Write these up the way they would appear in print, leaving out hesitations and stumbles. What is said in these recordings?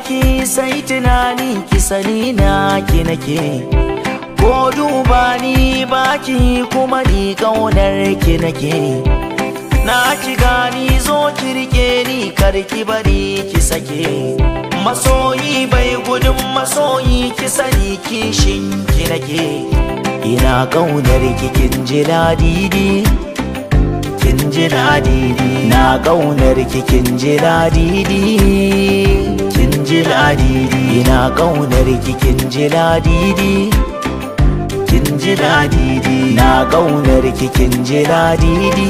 ki sai tunani ki sani na ki nake, ko duba ni baki kuma ni kaunar ki nake. Na ki gani zo ki rike ni kar ki bari ki sake, masoyi bai gudun masoyi ki sani kishin ki nake. Ina kaunar ki kin ji ladidi, kin ji ladidi. Na kaunar ki kin ji ladidi, kin ji ladidi. Ina kaunar ki kin ji ladidi, kin ji ladidi. Na kaunar ki kin ji ladidi,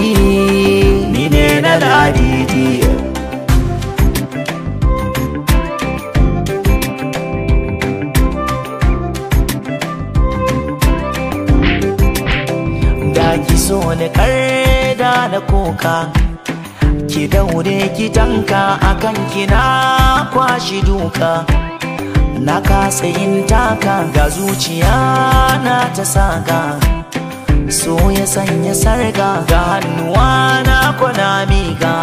ni ne na ladidi. Da ki so ni karda na koka, ki daure ki tanka akan kina kwashi duka. Na kasa yin taka ga zuciya na ta saka, so ya sanya sarga ga hannuwa na kwana miga,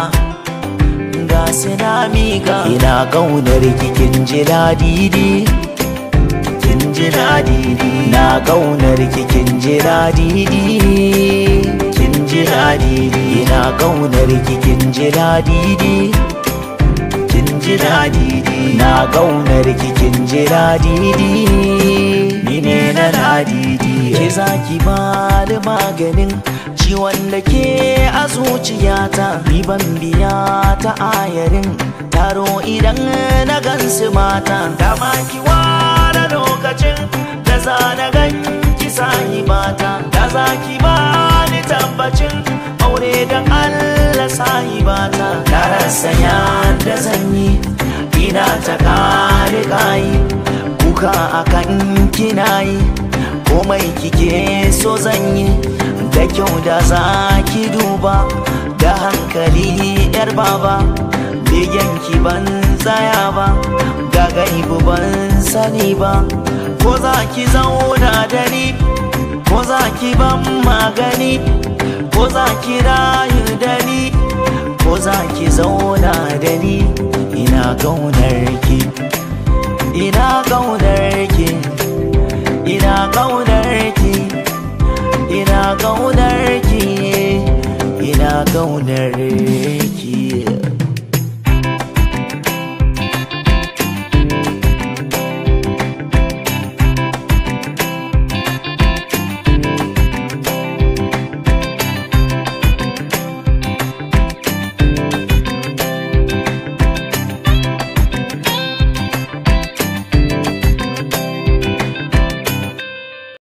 ga sina miga. Ina kaunar ki kin ji ladidi, kin ji ladidi. Na kaunar ki kin ji ladidi, kin ji ladidi. Ina kaunar ki kin ji ladidi, kin ji ladidi. Na kaunar ki kin ji ladidi, ni ne na ladidi. Ke za ki ba da maganin ciwon da ke a zuciyata, ni ban biya ta ayarin taro idan na gansu mata. Dama ki ware lokacin da za na gan ki sahibata, da za ki ba ni tabbacin aure don Allah sahibata. Na rasa yadda zan yi, ina ta kare kayi kuka akan kinayi, komai kike so zan yi da kyau da za ki duba da hankali yar baba. Begen ki ban tsaya ba, ga gaibu ban sani ba, ko za ki zauna da ni, ko za ki ban magani, ko za ki rayu da ni, ko za ki zauna da ni. Ina kaunar ki, ina kaunar ki, ina kaunar ki, ina kaunar ki, ina kaunar ki.